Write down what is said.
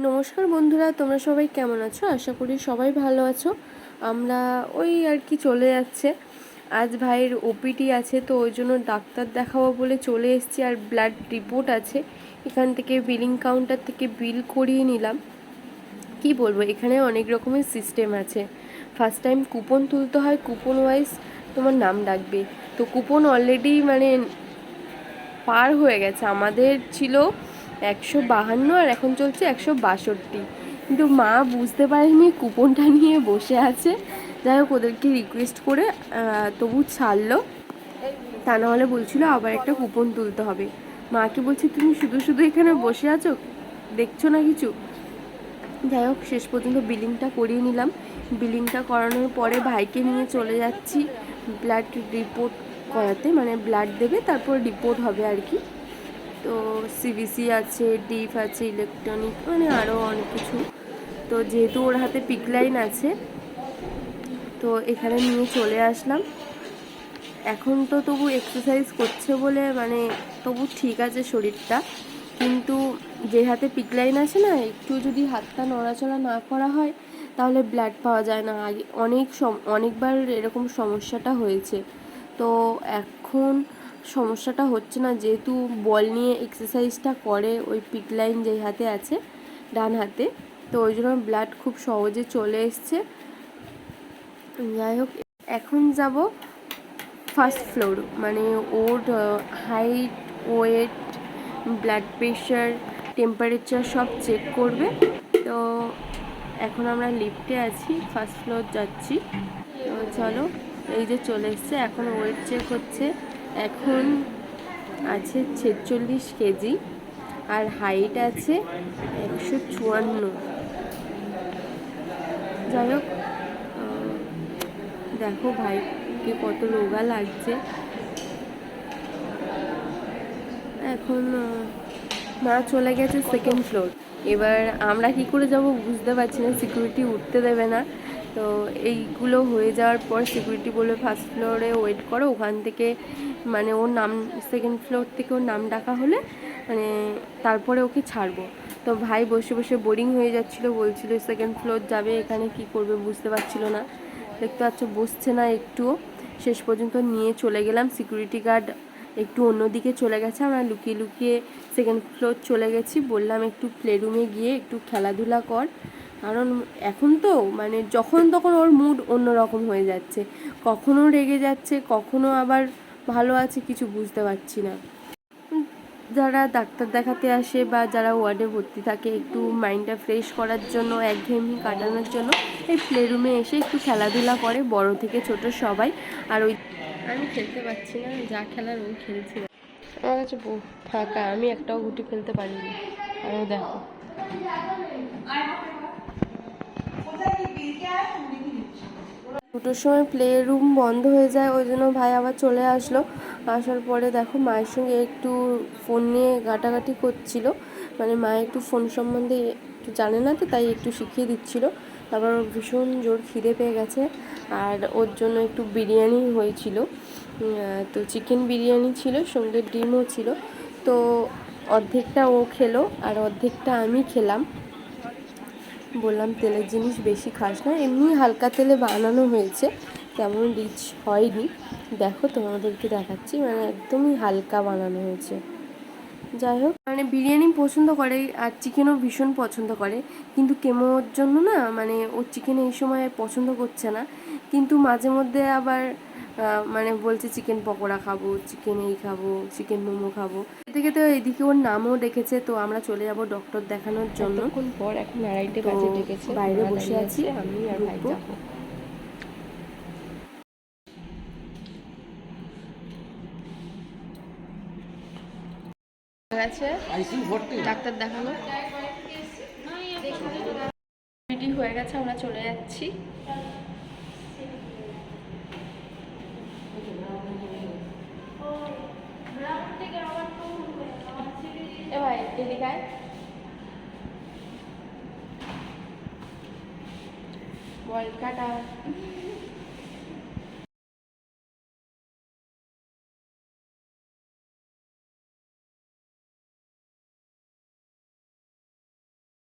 নমস্কার বন্ধুরা, তোমরা সবাই কেমন আছো? আশা করি সবাই ভালো আছো। আমরা ওই আর কি চলে যাচ্ছে। আজ ভাইয়ের ওপিটি আছে, তো ওই জন্য ডাক্তার দেখাবো বলে চলে এসেছি। আর ব্লাড রিপোর্ট আছে, এখান থেকে বিলিং কাউন্টার থেকে বিল করিয়ে নিলাম। কি বলবো, এখানে অনেক রকমের সিস্টেম আছে। ফার্স্ট টাইম কুপন তুলতে হয়, কুপন ওয়াইজ তোমার নাম ডাকবে। তো কুপন অলরেডি পার হয়ে গেছে। আমাদের ছিল 152 আর এখন চলছে 162। কিন্তু মা বুঝতে পারেনি, কুপনটা নিয়ে বসে আছে। যাই হোক, ওদেরকে রিকোয়েস্ট করে তবু ছাড়লো। তা নাহলে বলছিল আবার একটা কুপন তুলতে হবে। মাকে বলছি, তুমি শুধু শুধু এখানে বসে আছো, দেখছো না কিছু? যাই হোক, শেষ পর্যন্ত বিলিংটা করিয়ে নিলাম। বিলিংটা করানোর পরে ভাইকে নিয়ে চলে যাচ্ছি ব্লাড রিপোর্ট করাতে। ব্লাড দেবে, তারপর রিপোর্ট হবে আর কি। তো সিবিসি আছে, ডিপ আছে, ইলেকট্রনিক, আরও অনেক কিছু। তো যেহেতু ওর হাতে পিক লাইন আছে, তো এখানে নিয়ে চলে আসলাম। এখন তো তবু এক্সারসাইজ করছে বলে তবু ঠিক আছে শরীরটা। কিন্তু যে হাতে পিক লাইন আছে না, একটু যদি হাতটা নড়াচড়া না করা হয় তাহলে ব্লাড পাওয়া যায় না। আগে অনেকবার এরকম সমস্যাটা হয়েছে। তো এখন সমস্যাটা হচ্ছে না, যেহেতু বল নিয়ে এক্সারসাইজটা করে ওই পিক লাইন যেই হাতে আছে, ডান হাতে। তো ওই জন্য ব্লাড খুব সহজে চলে এসছে। যাই হোক, এখন যাব ফার্স্ট ফ্লোর। ওর height, weight, blood pressure, temperature সব চেক করবে। তো এখন আমরা লিফটে আছি, ফার্স্ট ফ্লোর যাচ্ছি। তো চলো, এই যে চলে এসছে। এখন ওয়েট চেক হচ্ছে। এখন আছে 46 কেজি আর হাইট আছে 154। যাই হোক, দেখো ভাইকে কত রোগা লাগছে। এখন মা চলে গেছে সেকেন্ড ফ্লোর। এবার আমরা কি করে যাব বুঝতে পারছি না, সিকিউরিটি উঠতে দেবে না। তো এইগুলো হয়ে যাওয়ার পর সিকিউরিটি বলবে ফার্স্ট ফ্লোরে ওয়েট করো, ওখান থেকে ওর নাম, সেকেন্ড ফ্লোর থেকে ওর নাম ডাকা হলে তারপরে ওকে ছাড়বো। তো ভাই বসে বসে বোরিং হয়ে যাচ্ছিলো, বলছিল সেকেন্ড ফ্লোর যাবে, এখানে কি করবে বুঝতে পারছিল না। দেখতে পাচ্ছ, বসছে না একটুও। শেষ পর্যন্ত নিয়ে চলে গেলাম। সিকিউরিটি গার্ড একটু অন্যদিকে চলে গেছে, আমরা লুকিয়ে লুকিয়ে সেকেন্ড ফ্লোর চলে গেছি। বললাম একটু প্লে রুমে গিয়ে একটু খেলাধুলা কর, কারণ এখন তো যখন তখন ওর মুড অন্যরকম হয়ে যাচ্ছে। কখনো রেগে যাচ্ছে, কখনো আবার ভালো আছে, কিছু বুঝতে পারছি না। যারা ডাক্তার দেখাতে আসে বা যারা ওয়ার্ডে ভর্তি থাকে, একটু মাইন্ডটা ফ্রেশ করার জন্য, একঘেয়েমি কাটানোর জন্য এই প্লে রুমে এসে একটু খেলাধুলা করে, বড় থেকে ছোট সবাই। আর ওই আমি খেলতে পারছি না, যা খেলার ও খেলছি। আমার কাছে ফাঁকা, আমি একটাও গুটি ফেলতে পারিনি। আরও দেখো, দুটোর সময় প্লে রুম বন্ধ হয়ে যায়, ওই জন্য ভাই আবার চলে আসলো। আসার পরে দেখো, মায়ের সঙ্গে একটু ফোন নিয়ে ঘাটাঘাটি করছিল। মা একটু ফোন সম্বন্ধে একটু জানে না, তো তাই একটু শিখিয়ে দিচ্ছিল। তারপর ওর ভীষণ জোর খিদে পেয়ে গেছে, আর ওর জন্য একটু বিরিয়ানি হয়েছিল। তো চিকেন বিরিয়ানি ছিল, সঙ্গে ডিমও ছিল। তো অর্ধেকটা ও খেলো আর অর্ধেকটা আমি খেলাম। বললাম তেলের জিনিস বেশি খাস না, এমনি হালকা তেলে বানানো হয়েছে, তেমন রিচ হয়নি। দেখো, তোমাদেরকে দেখাচ্ছি, একদমই হালকা বানানো হয়েছে। যাই হোক, বিরিয়ানি পছন্দ করে আর চিকেনও ভীষণ পছন্দ করে। কিন্তু কেমোর জন্য না ও চিকেন এই সময় পছন্দ করছে না। কিন্তু মাঝে মধ্যে আবার বলছে চিকেন পকোড়া খাবো, চিকেন এই খাবো, চিকেন মোমো খাবো। এদিকে তো এদিকে ওর নামও ডেকেছে। তো আমরা চলে যাব ডক্টর দেখানোর জন্য। পর এখন 2:30 বাজে ডেকেছে, বাইরে বসে আছি, আমি আর ভাই যাবো। ডাক্তার দেখানো রেডি হয়ে গেছে, আমরা চলে যাচ্ছি। এ ভাই, এদিকে আয়। বল টাটা।